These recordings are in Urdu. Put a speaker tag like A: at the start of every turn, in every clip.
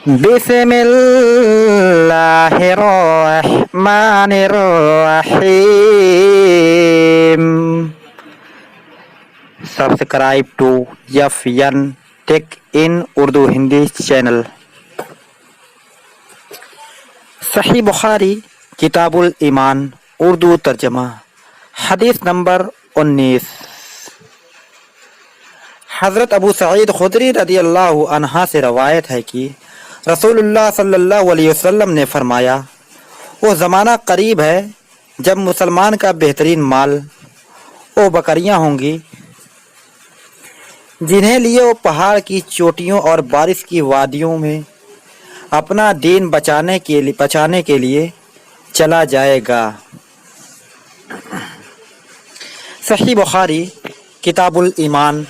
A: بسم اللہ الرحمن الرحیم. Subscribe to FN tech in Urdu Hindi channel. Sahih Bukhari کتاب الایمان اردو ترجمہ حدیث نمبر 19. حضرت ابو سعید خدری رضی اللہ عنہ سے روایت ہے کہ رسول اللہ صلی اللہ علیہ وسلم نے فرمایا، وہ زمانہ قریب ہے جب مسلمان کا بہترین مال وہ بکریاں ہوں گی جنہیں لیے وہ پہاڑ کی چوٹیوں اور بارش کی وادیوں میں اپنا دین بچانے کے لیے چلا جائے گا. صحیح بخاری کتاب الایمان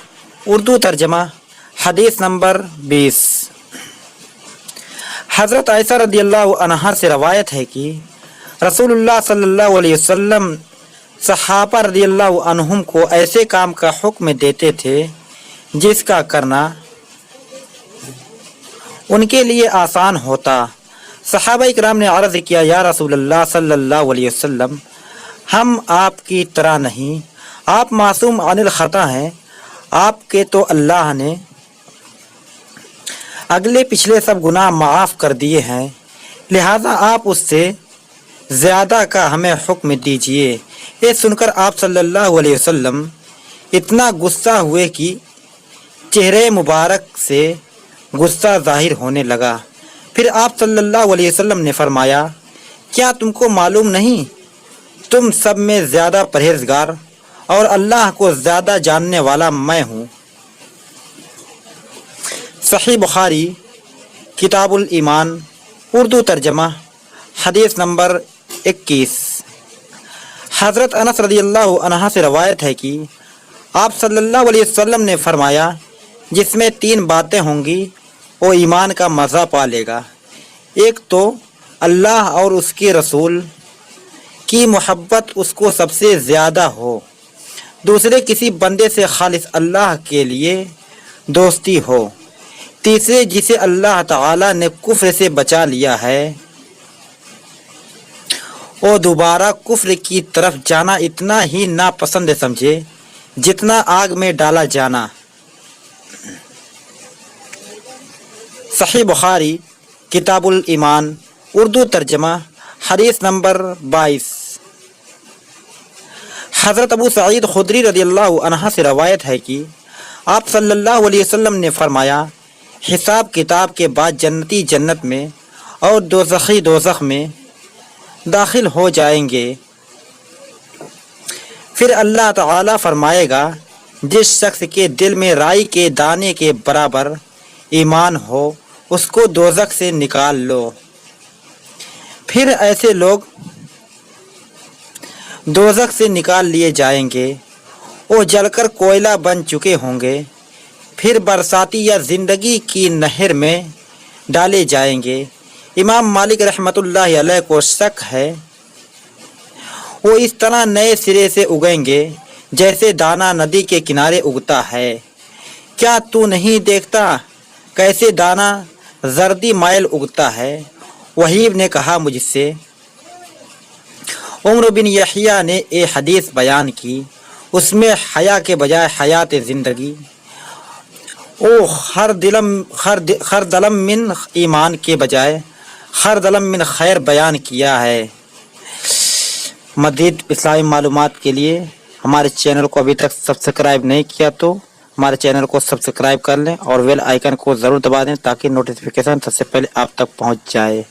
A: اردو ترجمہ حدیث نمبر 20. حضرت عائشہ رضی اللہ عنہا سے روایت ہے کہ رسول اللہ صلی اللہ علیہ وسلم صحابہ رضی اللہ عنہم کو ایسے کام کا حکم دیتے تھے جس کا کرنا ان کے لیے آسان ہوتا. صحابہ اکرام نے عرض کیا، یا رسول اللہ صلی اللہ علیہ وسلم، ہم آپ کی طرح نہیں، آپ معصوم عن الخطا ہیں، آپ کے تو اللہ نے اگلے پچھلے سب گناہ معاف کر دیے ہیں، لہذا آپ اس سے زیادہ کا ہمیں حکم دیجیے. یہ سن کر آپ صلی اللہ علیہ وسلم اتنا غصہ ہوئے کہ چہرے مبارک سے غصہ ظاہر ہونے لگا. پھر آپ صلی اللہ علیہ وسلم نے فرمایا، کیا تم کو معلوم نہیں تم سب میں زیادہ پرہیزگار اور اللہ کو زیادہ جاننے والا میں ہوں. صحیح بخاری کتاب الایمان اردو ترجمہ حدیث نمبر 21. حضرت انس رضی اللہ عنہ سے روایت ہے کہ آپ صلی اللہ علیہ وسلم نے فرمایا، جس میں 3 باتیں ہوں گی وہ ایمان کا مزہ پا لے گا. ایک تو اللہ اور اس کے رسول کی محبت اس کو سب سے زیادہ ہو. دوسرے کسی بندے سے خالص اللہ کے لیے دوستی ہو. تیسرے جسے اللہ تعالی نے کفر سے بچا لیا ہے وہ دوبارہ کفر کی طرف جانا اتنا ہی ناپسند سمجھے جتنا آگ میں ڈالا جانا. صحیح بخاری کتاب الایمان اردو ترجمہ حدیث نمبر 22. حضرت ابو سعید خدری رضی اللہ عنہ سے روایت ہے کہ آپ صلی اللہ علیہ وسلم نے فرمایا، حساب کتاب کے بعد جنتی جنت میں اور دوزخی دوزخ میں داخل ہو جائیں گے. پھر اللہ تعالی فرمائے گا، جس شخص کے دل میں رائی کے دانے کے برابر ایمان ہو اس کو دوزخ سے نکال لو. پھر ایسے لوگ دوزخ سے نکال لیے جائیں گے، وہ جل کر کوئلہ بن چکے ہوں گے. پھر برساتی یا زندگی کی نہر میں ڈالے جائیں گے. امام مالک رحمۃ اللہ علیہ کو شک ہے وہ اس طرح نئے سرے سے اگیں گے جیسے دانہ ندی کے کنارے اگتا ہے. کیا تو نہیں دیکھتا کیسے دانہ زردی مائل اگتا ہے؟ وہیب نے کہا مجھ سے. عمر بن یحییٰ نے ایک حدیث بیان کی، اس میں حیا کے بجائے حیات زندگی خردلم من ایمان کے بجائے خردلم من خیر بیان کیا ہے. مزید اسلامی معلومات کے لیے ہمارے چینل کو ابھی تک سبسکرائب نہیں کیا تو ہمارے چینل کو سبسکرائب کر لیں اور بیل آئیکن کو ضرور دبا دیں تاکہ نوٹیفیکیشن سب سے پہلے آپ تک پہنچ جائے.